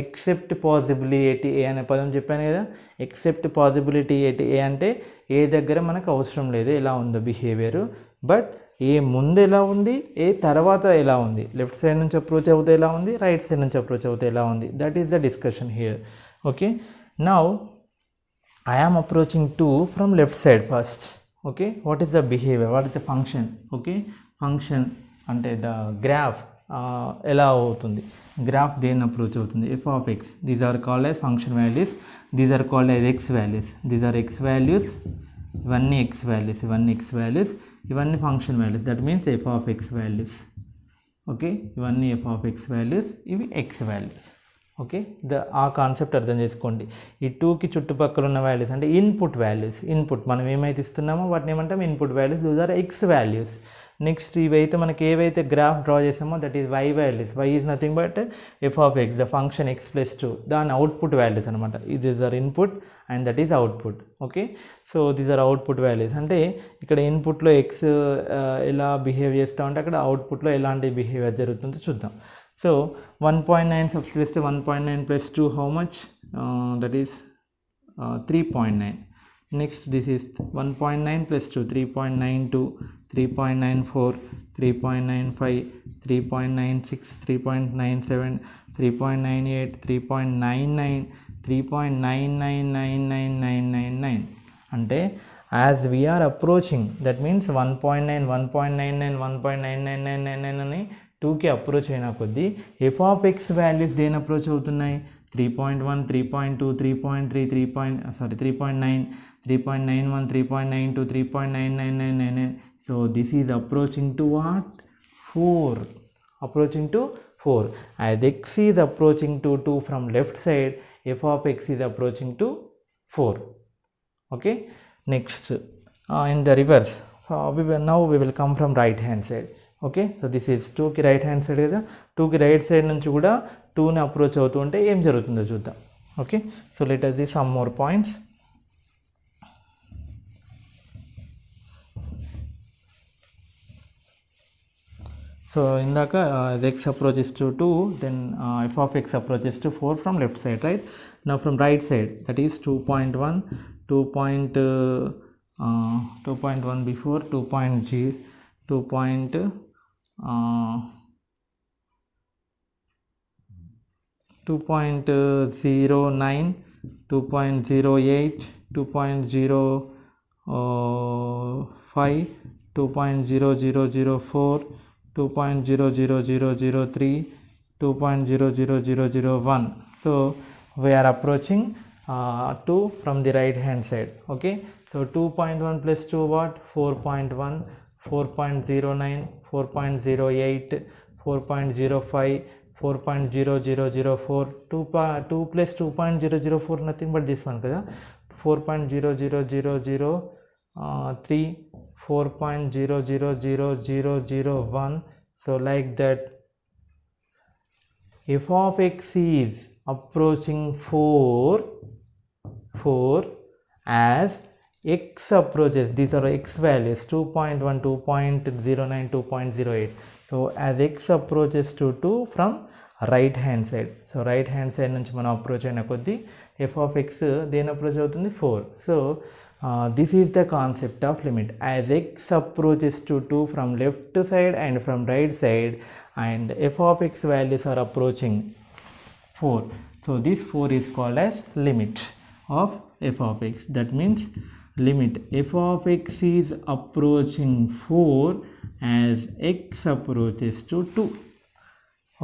ఎక్సెప్ట్ పాసిబిలిటీ ఏ అనే పదం చెప్పాను కదా. ఎక్సెప్ట్ పాసిబిలిటీ ఏ అంటే ఏ దగ్గర మనకు అవసరం లేదు ఎలా ఉందో బిహేవియర్, బట్ ఏ ముందు ఎలా ఉంది, ఏ తర్వాత ఎలా ఉంది, లెఫ్ట్ సైడ్ నుంచి అప్రోచ్ అవుతే ఎలా ఉంది, రైట్ సైడ్ నుంచి అప్రోచ్ అవుతే ఎలా ఉంది, that is the discussion here. Okay, now I am approaching 2 from left side first. Okay, what is the behavior, what is the function? Okay, function అంటే the graph ఎలా అవుతుంది, గ్రాఫ్ దేన్ని approach అవుతుంది, f of x. These are called as function values, these are called as x values, these are x values, ఇవన్నీ x values, ఇవన్నీ x values, ఇవన్నీ function values, that means f of x values. Okay, ఇవన్నీ f of x values, ఇవి x values. Okay, ఆ concept అర్థం చేసుకోండి. ఈ 2కి చుట్టుపక్కల ఉన్న వాల్యూస్ అంటే ఇన్పుట్ వాల్యూస్, ఇన్పుట్ మనం ఏమైతే ఇస్తున్నామో వాటిని ఏమంటాం input values, those are x values. Next ఇవైతే మనకి ఏవైతే గ్రాఫ్ డ్రా చేసామో that is y values, y is nothing but f of x, the function x plus 2, దాని అవుట్పుట్ వాల్యూస్ అనమాట. These are input and that is output. Okay, so these are output values. అంటే ఇక్కడ ఇన్పుట్లో X ఎలా behave చేస్తూ ఉంటే అక్కడ అవుట్పుట్లో ఎలాంటి బిహేవియర్ జరుగుతుందో చూద్దాం. So 1.9 substitute 1.9 plus 2 how much, that is 3.9. Next this is 1.9 plus 2 3.92, 3.94, 3.95, 3.96, 3.97, 3.98, 3.99, 3.9999999. అంటే as we are approaching, that means 1.9, 1.99, 1.99999 అని 2కి అప్రోచ్ అయినా కొద్దీ ఎఫ్ ఆఫ్ ఎక్స్ వాల్యూస్ దేని అప్రోచ్ అవుతున్నాయి, 3.1, 3.2, 3.3, 3.9, 3.91, 3.92, 3.99999. So this is approaching to what, 4, approaching to 4. As x is approaching to 2 from left side, f of x is approaching to 4. Okay, next in the reverse, now we will come from right hand side. Okay, so this is 2కి right hand side కదా, 2కి right side నుంచి కూడా 2ని approach అవుతూ ఉంటే ఏం జరుగుతుందో చూద్దాం. Okay, so let us see some more points. So ఇందాక x approaches to 2, then f of x approaches to 4 from left side, right? Now from right side, that is 2.1, 2.1 before 2.0, 2.09, 2.08, 2.05, 2.0004, 2.00003, 2.00001. So we are approaching 2 from the right hand side. Okay, so 2.1 plus 2 what, 4.1, 4.09, 4.08, 4.05, 4.0004, 2 plus 2.004 nothing but this one kada, 4.00003, 4.00001. So like that, f of x is approaching 4 as x approaches, these are x values, 2.1, 2.09, 2.08. So as x approaches to 2 from right hand side, so right hand side నుంచి మనం approach అయిన కొద్దీ f of x దేని approach అవుతుంది, 4. So this is the concept of limit. As x approaches to 2 from left side and from right side, and f of x values are approaching 4, so this 4 is called as limit of f of x. That means limit f of x is approaching 4 as x approaches to 2.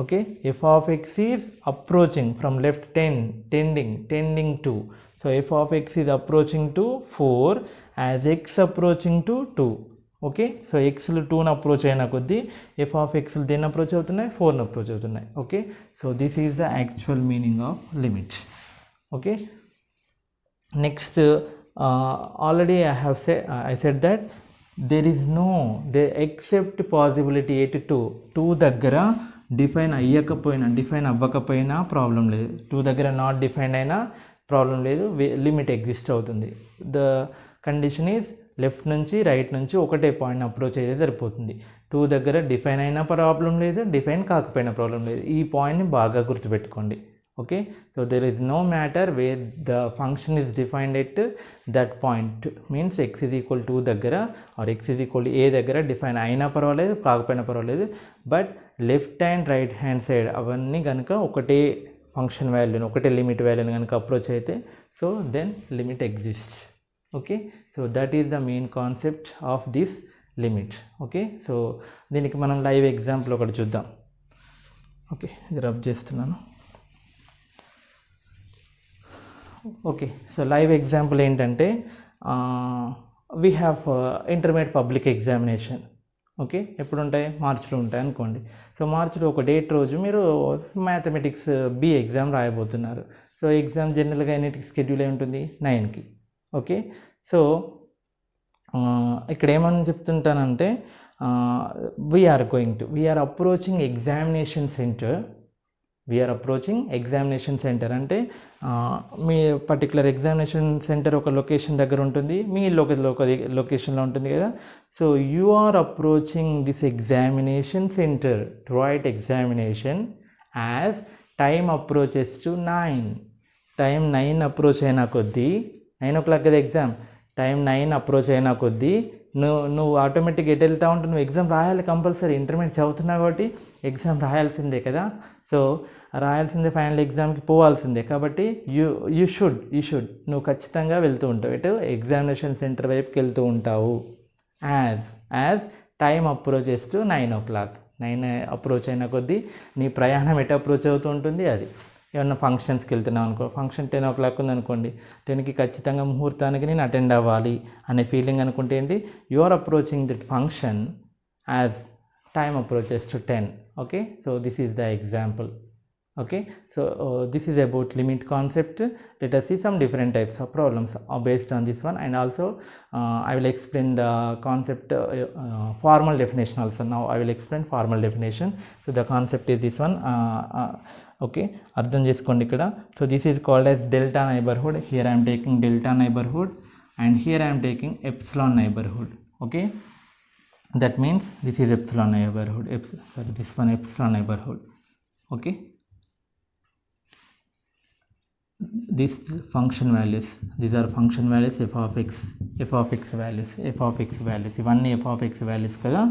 Okay, f of x is approaching from left, tending to, so f of x is approaching to 4 as x approaching to 2. Okay, so x లు 2ని approach అయిన కొద్దీ f of x లు దేన్ని approach అవుతున్నాయి, 4ని approach అవుతున్నాయి. Okay, so this is the actual meaning of limit. Okay, next already I said that there is no, except possibility 2 దగ్గర define అవ్వకపోయినా ప్రాబ్లం లేదు, 2 దగ్గర నాట్ డిఫైన్ అయినా ప్రాబ్లం లేదు, లిమిట్ ఎగ్జిస్ట్ అవుతుంది. ద కండిషన్ ఈజ్ లెఫ్ట్ నుంచి right నుంచి ఒకటే పాయింట్ అప్రోచ్ అయితే సరిపోతుంది. 2 దగ్గర డిఫైన్ అయినా ప్రాబ్లం లేదు, డిఫైన్ కాకపోయినా ప్రాబ్లం లేదు. ఈ పాయింట్ని బాగా గుర్తుపెట్టుకోండి. Okay, so there is no matter where the function is defined at that point, means x is equal to daggara or x is equal to a daggara define aina parvaledu kaakapoyina parvaledu, but left and right hand side avanni ganaka okate function value okate limit value ganaka approach aithe, so then limit exists. Okay, so that is the main concept of this limit. Okay, so దీనికి మనం live example ఒకటి చూద్దాం. Okay, ఇది rub చేస్తున్నాను. Okay, so live example ఏంటంటే we have intermediate public examination. Okay, ఎప్పుడు ఉంటాయి? మార్చిలో ఉంటాయి అనుకోండి. సో మార్చిలో ఒక డేట్ రోజు మీరు మ్యాథమెటిక్స్ బి ఎగ్జామ్ రాయబోతున్నారు. సో ఎగ్జామ్ జనరల్గా ఎన్నిటికి స్కెడ్యూల్ అయి ఉంటుంది? 9కి. ఓకే, సో ఇక్కడ ఏమని చెప్తుంటానంటే వీఆర్ అప్రోచింగ్ ఎగ్జామినేషన్ సెంటర్. అంటే మీ పర్టికులర్ ఎగ్జామినేషన్ సెంటర్ ఒక లొకేషన్ దగ్గర ఉంటుంది, మీ లొకేషన్లో ఉంటుంది కదా. So you are approaching this examination centre to write examination as time approaches to 9. Time 9 approach అయినా కొద్దీ, 9 o'clock కదా ఎగ్జామ్, టైం 9 అప్రోచ్ అయినా కొద్దీ నువ్వు ఆటోమేటిక్గా ఎటు వెళ్తూ ఉంటావు? నువ్వు ఎగ్జామ్ రాయాలి కంపల్సరీ. ఇంటర్మీడియట్ చదువుతున్నావు కాబట్టి ఎగ్జామ్ రాయాల్సిందే కదా. సో రాయాల్సిందే, ఫైనల్ ఎగ్జామ్కి పోవాల్సిందే. కాబట్టి యూ షుడ్ నువ్వు ఖచ్చితంగా వెళ్తూ ఉంటావు, ఎటు ఎగ్జామినేషన్ సెంటర్ వైపుకి వెళ్తూ ఉంటావు. As time approaches to 9 o'clock. 9 approach అయిన కొద్దీ నీ ప్రయాణం ఎటు అప్రోచ్ అవుతూ ఉంటుంది? అది ఏమన్నా ఫంక్షన్స్కి వెళ్తున్నావు అనుకో, ఫంక్షన్ 10 o'clock ఉందనుకోండి, 10కి ఖచ్చితంగా ముహూర్తానికి నేను అటెండ్ అవ్వాలి అనే ఫీలింగ్ అనుకుంటే ఏంటి? You are approaching that function as time approaches to 10. Okay, so this is the example. Okay, so this is about limit concept. Let us see some different types of problems based on this one, and also I will explain the concept formal definition also. Now I will explain formal definition. So the concept is this one. Okay, అర్థం చేసుకోండి ఇక్కడ. So this is called as delta neighborhood. Here I am taking delta neighborhood and here I am taking epsilon neighborhood. Okay, that means this is epsilon neighborhood. This one epsilon neighborhood. Okay, these function values, these are function values f of x values, ఇవన్నీ f of x values కదా,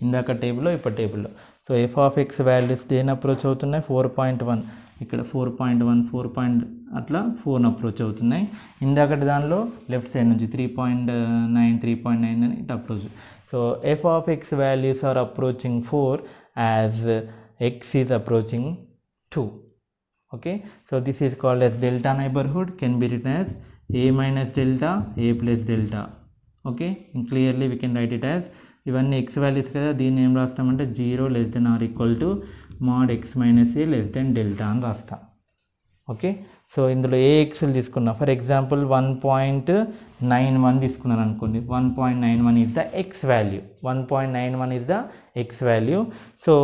ఇందాక టేబుల్లో ఇప్పుడు టేబుల్లో. So f of x values దేని approach అవుతున్నాయి? 4.1, ఇక్కడ 4.1 అట్లా 4 అప్రోచ్ అవుతున్నాయి. ఇందాకటి దానిలో లెఫ్ట్ సైడ్ నుంచి 3.9 అని it approach. So f of x values are approaching 4 as x is approaching 2. Okay, so this is called as delta neighborhood, can be written as a minus delta, a plus delta. Okay, and clearly we can write it as, ఇవన్నీ x values కదా, దీన్ని ఏం రాస్తామంటే 0 less than or equal to mod x minus a less than delta అని రాస్తాం. Okay, so ఇందులో ఏ ఎక్స్లు తీసుకున్నా, for example 1.91 తీసుకున్నాను అనుకోండి. 1.91 is the X value. 1.91 is the X value. So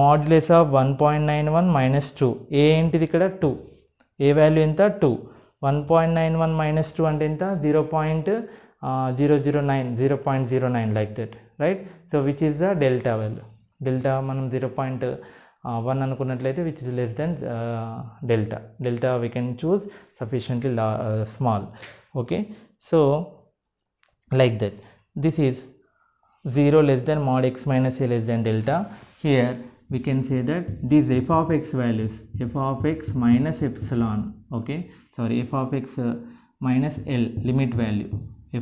modulus of 1.91 minus 2, ఏ ఏంటిది ఇక్కడ? 2. ఏ వాల్యూ ఎంత? 2. 1.91 minus 2 అంటే ఎంత? 0.009 like that, right? So which is the delta value. Delta మనం 0.1 అనుకున్నట్లయితే which is less than delta we can choose sufficiently small. Okay, so like that, this is 0 less than mod x minus a less than delta. Here we can say that these f of x values, f of x minus epsilon, okay, sorry, f of x minus L limit value,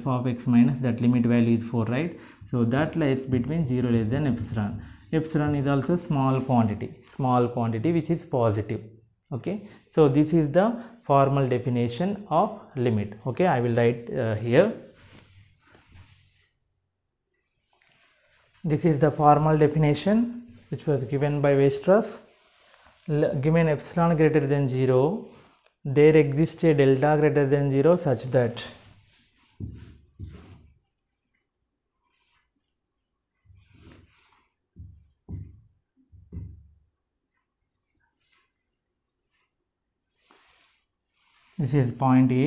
f of x minus that limit value is 4, right? So that lies between 0 less than epsilon. Epsilon is also small quantity which is positive. Okay, so this is the formal definition of limit. Okay, I will write here. This is the formal definition which was given by Weierstrass. Given epsilon greater than 0, there exists a delta greater than 0 such that this is point A,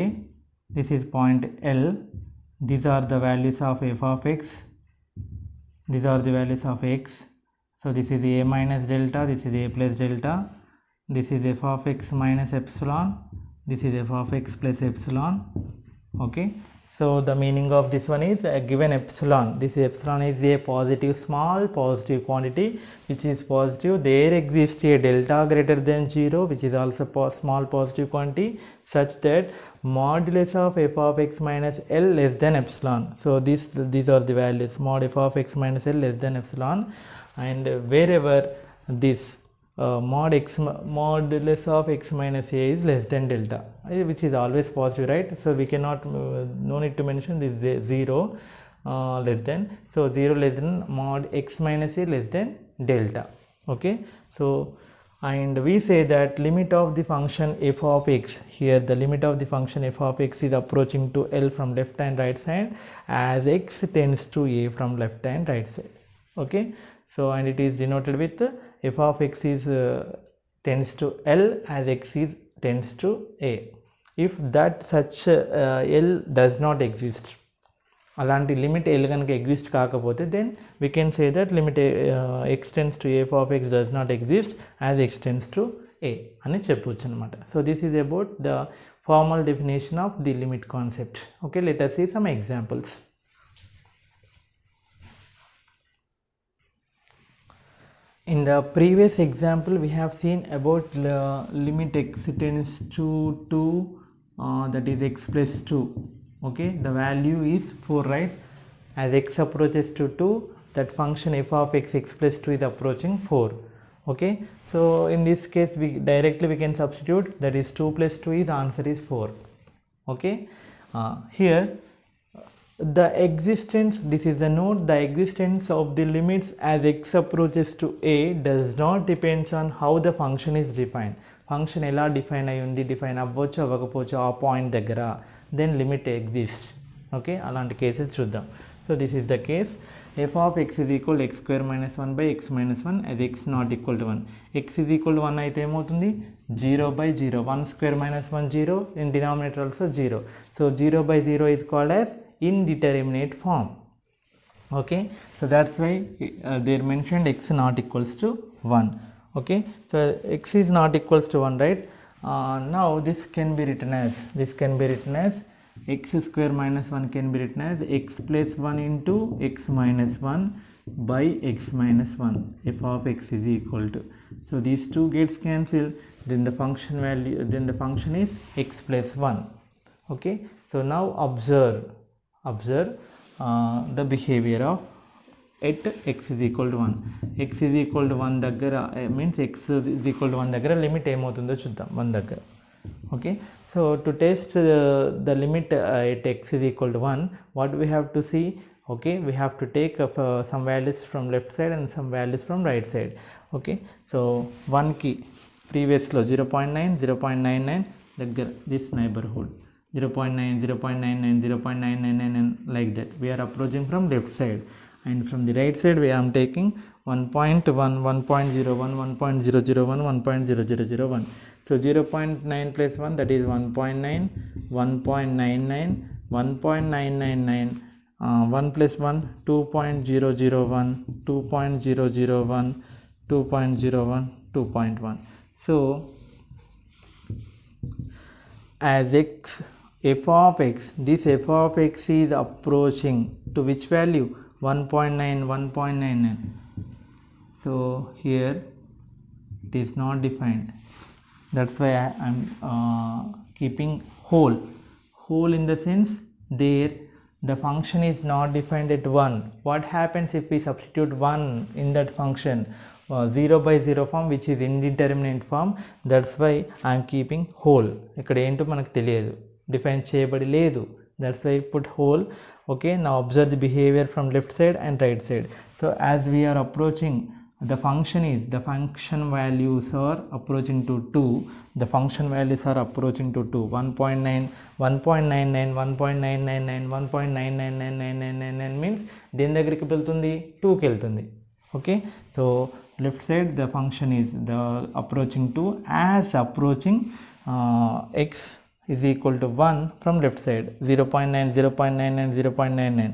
this is point L, these are the values of f of x, these are the values of x. So this is a minus delta, this is a plus delta. this is f of x minus epsilon, this is f of x plus epsilon. Okay, so the meaning of this one is given epsilon, this epsilon is a positive, small positive quantity which is positive, there exists a delta greater than 0 which is also small positive quantity such that modulus of f of x minus L less than epsilon. So these are the values, mod f of x minus L less than epsilon, and wherever this modulus of x minus a is less than delta, which is always positive, right? So we cannot no need to mention this 0 less than, so 0 less than mod x minus a less than delta. Okay, so and we say that limit of the function f of x, here the limit of the function f of x is approaching to L from left and right side as x tends to a from left and right side. Okay, so and it is denoted with f of x is tends to L as x is tends to a. If that such L does not exist, అలాంటి limit L కనుక exist కాకపోతే then we can say that limit x tends to f of x does not exist as x tends to a అని చెప్పొచ్చు అనమాట. So this is about the formal definition of the limit concept. Okay, let us see some examples. In the previous example we have seen about limit x tends to 2 that is x plus 2. Okay, the value is 4, right? As x approaches to 2, that function f of x, x plus 2 is approaching 4. Okay, so in this case we can substitute, that is 2 plus 2 is, the answer is 4. Okay, here the existence, this is the note, the existence of the limits as x approaches to a does not depends on how the function is defined. Function ఎలా define అయి ఉంది, define అవ్వచ్చు అవ్వకపోవచ్చు ఆ point దగ్గర, then limit exist. Okay, అలాంటి cases చూద్దాం. So this is the case, f of x is equal to x square minus 1 by x minus 1 as x not equal to 1. x is equal to 1 అయితే ఏమవుతుంది, 0 by 0, 1 square minus 1 0, in denominator also 0. So 0 by 0 is called as indeterminate form. Okay, so that's why they mentioned x not equals to 1. Okay, so x is not equals to 1, right? Now this can be written as x square minus 1 can be written as x plus 1 into x minus 1 by x minus 1, f of x is equal to, so these two gets cancelled, then the function value, then the function is x plus 1. Okay, so now observe the behavior of at x is equal to 1. x is equal to 1 దగ్గర means x is equal to 1 దగ్గర limit ఏమవుతుందో చూద్దాం 1 దగ్గర. Okay, so to test the limit at x is equal to 1, what we have to see, okay, we have to take some values from left side and some values from right side. Okay, so 1 కి previous లో 0.9 0.99 దగ్గర this neighborhood 0.9 0.99 0.999 and like that we are approaching from left side, and from the right side we am taking 1.1 1.01 1.001 1.0001. So 0.9 plus 1, that is 1.9 1.99 1.999 1 plus 1 2.001 2.001 2.01 2.1. So as x, f of x, this f of x is approaching to which value, 1.9 1.99. So here it is not defined, that's why I am keeping whole in the sense there the function is not defined at 1. What happens if we substitute 1 in that function, 0 by 0 form which is indeterminate form, that's why I am keeping whole. ఇక్కడ ఏంటో మనకు తెలియదు, define చేయబడి లేదు, that's why I put whole. Okay, now observe the behavior from left side and right side. So as we are approaching, the function values are approaching to 2, the function values are approaching to 2, 1.9 1.99 1.999 1.99999 means దేని దగ్గరికి వెళ్తుంది, 2కి వెళ్తుంది. Okay, so left side the function is the approaching to as approaching x is equal to 1 from left side 0.9 0.99 0.99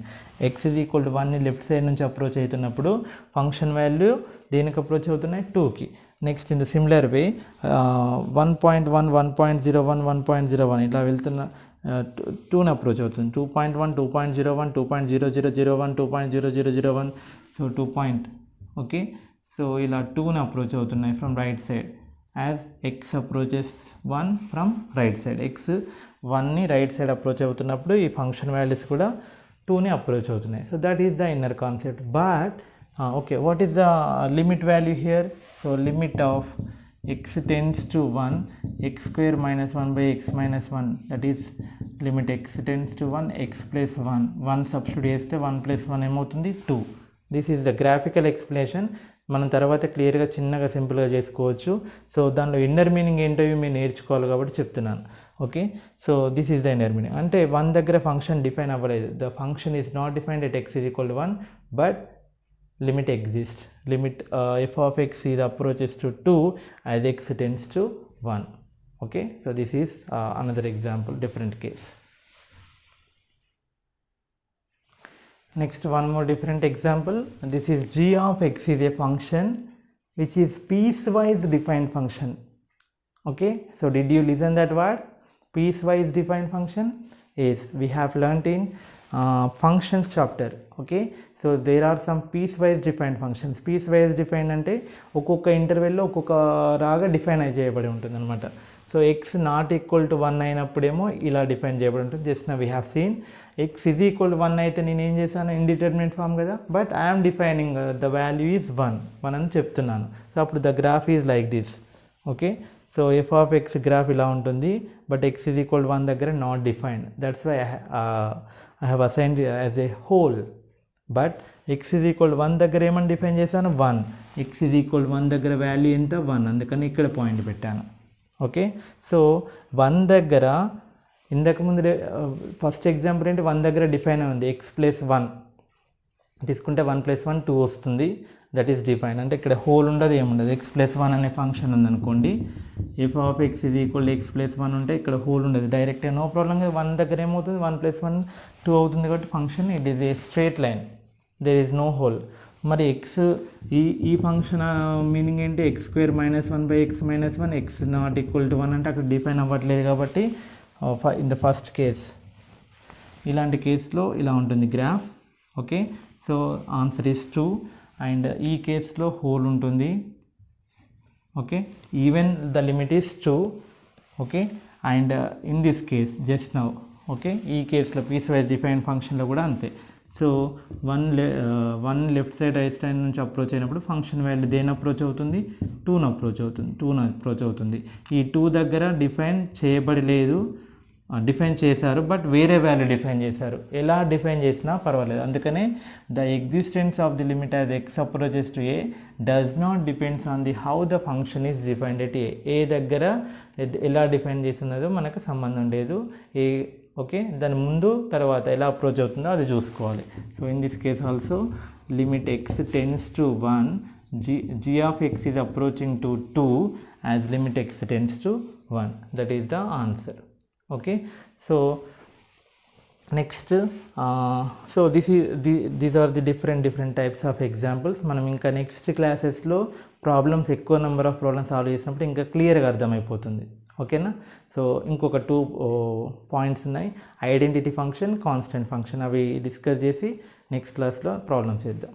x is equal to 1 ని left side నుంచి approach అవుతున్నప్పుడు function value దేనికి approach అవుతున్నాయి 2కి. Next in the similar way 1.1 1.01 1.01 ఇలా వెళ్తున్న 2ని approach అవుతుంది 2.1 2.01 2.0001 2.0001 సో 2. ఓకే సో ఇలా 2ని అప్రోచ్ అవుతున్నాయి from right side as x approaches 1 from right side. x 1ని రైట్ సైడ్ అప్రోచ్ అవుతున్నప్పుడు ఈ ఫంక్షన్ వాల్యూస్ కూడా 2ని అప్రోచ్ అవుతున్నాయి. So that is the inner concept. But okay what is the limit value here? So limit of x tends to 1 x square minus 1 by x minus 1 that is limit x tends to 1 x plus 1 substitute చేస్తే 1 plus 1 ఏమవుతుంది 2. This is the graphical explanation. మనం తర్వాత క్లియర్గా చిన్నగా సింపుల్గా చేసుకోవచ్చు. So దానిలో inner meaning ఏంటో మీరు నేర్చుకోవాలి కాబట్టి చెప్తున్నాను. Okay so this is the inner meaning. అంటే 1 దగ్గర ఫంక్షన్ డిఫైన్ అవ్వలేదు. The function is not defined at x is equal to 1 but limit exists. Limit f of x is approaches to 2 as x tends to 1. Okay so this is another example, different case. Next one more different example. This is g of x is a function which is piecewise defined function. Okay so did you listen that word piecewise defined function? Yes, we have learnt in functions chapter. Okay so there are some piecewise defined functions. piecewise defined అంటే ఒక్కొక్క ఇంటర్వెల్లో ఒక్కొక్క రాగా define చేయబడి ఉంటుంది అనమాట. So x not equal to 1 అయినప్పుడేమో ఇలా define చేయబడి ఉంటుంది. జస్ట్ నా we have seen x is equal to 1 అయితే నేను ఏం చేశాను ఇండిటర్మినేట్ ఫామ్ కదా, but I'm defining the value is 1 అని చెప్తున్నాను. సో అప్పుడు the graph is like this. Okay so F of x graph ఇలా ఉంటుంది, but x is equal to 1 దగ్గర not defined. That's why I have assigned as a whole. But x is equal 1 దగ్గర ఏమని define చేశాను 1. X is equal 1 దగ్గర value ఎంత 1, అందుకని ఇక్కడ పాయింట్ పెట్టాను. ఓకే సో 1 దగ్గర ఇంతకుముందు ఫస్ట్ ఎగ్జాంపుల్ ఏంటి 1 దగ్గర డిఫైన్ ఉంది ఎక్స్ ప్లస్ 1 తీసుకుంటే 1 + 1 2 వస్తుంది. That is define. అంటే ఇక్కడ హోల్ ఉండదు ఏముండదు. ఎక్స్ ప్లస్ 1 అనే ఫంక్షన్ ఉందనుకోండి, F of X is equal X plus 1 ఉంటే ఇక్కడ హోల్ ఉండదు, డైరెక్ట్గా నో ప్రాబ్లం. 1 దగ్గర ఏమవుతుంది 1 + 1 2 అవుతుంది కాబట్టి function it is a straight line, there is no hole. మరి ఎక్స్ ఈ ఫంక్షన్ మీనింగ్ ఏంటి x² - 1 by x minus 1 x not equal to 1 అంటే అక్కడ డిఫైన్ అవ్వట్లేదు కాబట్టి ఇన్ ద ఫస్ట్ కేస్ ఇలాంటి కేసులో ఇలా ఉంటుంది graph. Okay so answer is 2. And ఈ కేసులో హోల్ ఉంటుంది. Okay even the limit is 2. Okay and in this case just now okay ఈ కేసులో పీస్ వైజ్ డిఫైన్ ఫంక్షన్లో కూడా అంతే. So 1 left side right side నుంచి అప్రోచ్ అయినప్పుడు ఫంక్షన్ వాల్యూ దేని అప్రోచ్ అవుతుంది 2ని అప్రోచ్ అవుతుంది. ఈ 2 దగ్గర డిఫైన్ చేయబడలేదు, డిఫైన్ చేశారు బట్ వేరే వాల్యూ డిఫైన్ చేశారు. ఎలా డిఫైన్ చేసినా పర్వాలేదు. అందుకనే the existence of the limit as X approaches to A does not depends on the how the function is defined at a దగ్గర ఎలా డిఫైన్ చేస్తున్నదో మనకు సంబంధం లేదు. ఓకే దాని ముందు తర్వాత ఎలా అప్రోచ్ అవుతుందో అది చూసుకోవాలి. So in this case also limit X tends to 1 g of x is approaching to 2 as limit x tends to 1. That is the answer. Okay so next so these are the different types of examples. మనం ఇంకా next క్లాసెస్లో problems ఎక్కువ number of problems solve చేసినప్పుడు ఇంకా క్లియర్గా అర్థమైపోతుంది. ఓకేనా so ఇంకొక 2 పాయింట్స్ ఉన్నాయి, ఐడెంటిటీ ఫంక్షన్, కాన్స్టెంట్ ఫంక్షన్. అవి డిస్కస్ చేసి నెక్స్ట్ క్లాస్లో ప్రాబ్లమ్స్ చేద్దాం.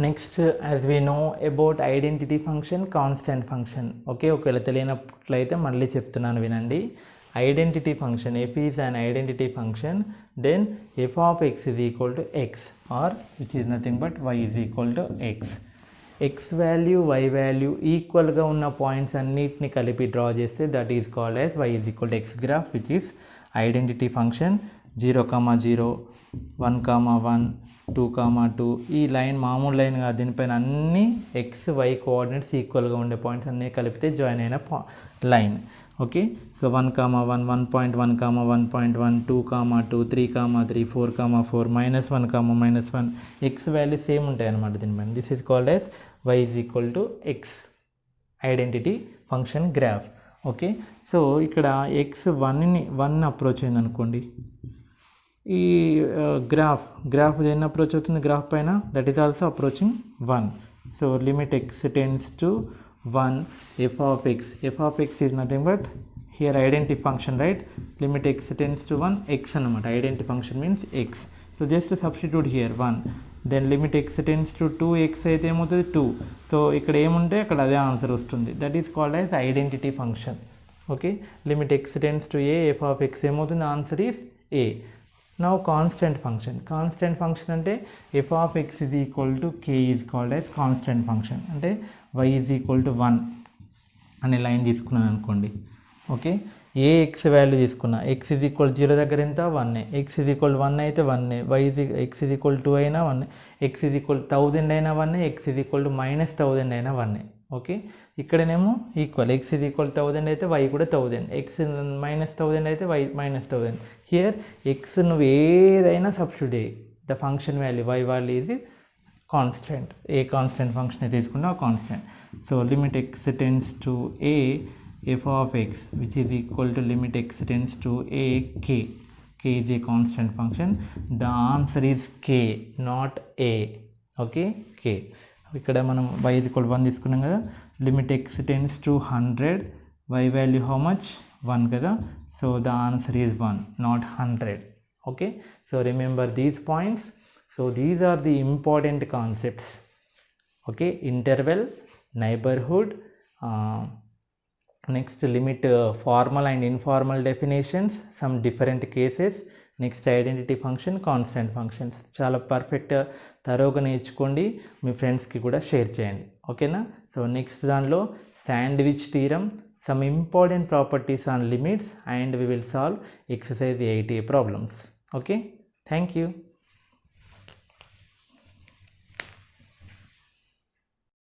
Next as we know about identity function, constant function. Okay ఒకవేళ తెలియనట్లయితే మళ్ళీ చెప్తున్నాను వినండి. Identity function f is an identity function, then f of x is equal to x or which is nothing but y is equal to x. x value y value ఈక్వల్గా ఉన్న points అన్నిటిని కలిపి draw చేస్తే that is called as y is equal to x graph which is identity function. 0, 0 1, 1 2, 2 ఈ line మామూలు line కాదు, దీనిపైన అన్ని ఎక్స్ వై కోఆర్డినేట్స్ ఈక్వల్గా ఉండే పాయింట్స్ అన్నీ కలిపితే జాయిన్ అయిన line. Okay so 1, 1 1.1, 1.1 2, 2 3, 3 4, 4 -1, -1 X value same ఉంటాయి అన్నమాట దీనిపైన. This is called as y is equal to x, identity function graph. Okay, so ఇక్కడ x 1 అప్రోచ్ అయింది అనుకోండి, ఈ గ్రాఫ్ దేన్ని అప్రోచ్ అవుతుంది, గ్రాఫ్ పైన, that is also approaching 1. So limit x tends to 1, f of x is nothing but here identity function, right? Limit x tends to 1, x అన్నమాట, identity function means x. So just substitute here 1, then limit x tends to 2, x అయితే ఏమవుతుంది 2. So ఇక్కడ ఏముంటే అక్కడ అదే answer వస్తుంది, that is called as identity function. Okay, limit x tends to a, f of x ఏమవుతుంది, answer is a. Now constant function అంటే f of x is equal to k is called as constant function. అంటే y is equal to 1 అనే line తీసుకున్నాను అనుకోండి. Okay, ఏ X value తీసుకున్నా, x is equal 0 దగ్గర ఎంత 1, x is equal 1 అయితే 1, x is equal 2 అయినా 1, x is equal 1000 అయినా 1, x is equal to -1000 అయినా 1. ఓకే, ఇక్కడనేమో ఈక్వల్, x is equal 1000 అయితే y కూడా 1000, x -1000 అయితే y -1000. హియర్ x నువ్వు ఏదైనా సబ్స్టిట్యూట్ చేయి, the function value y value is constant, a constant function అయితే తీసుకున్నా constant. So limit x tends to a, f of x which is equal to limit x tends to a, k is a constant function. The answer is k, not a. Okay, k. ఇక్కడ మనం y is equal 1 తీసుకున్నాం కదా, limit x tends to 100, y value how much 1 కదా, so the answer is 1, not 100. Okay, so remember these points. So these are the important concepts. Okay, interval, neighborhood, next limit, formal and informal definitions, some different cases, next identity function, constant functions. చాలా perfect తరోగా నేర్చుకోండి, మీ ఫ్రెండ్స్కి కూడా share చేయండి. ఓకేనా? So next దానిలో sandwich theorem, some important properties on limits, and we will solve exercise 80 problems. Okay, thank you.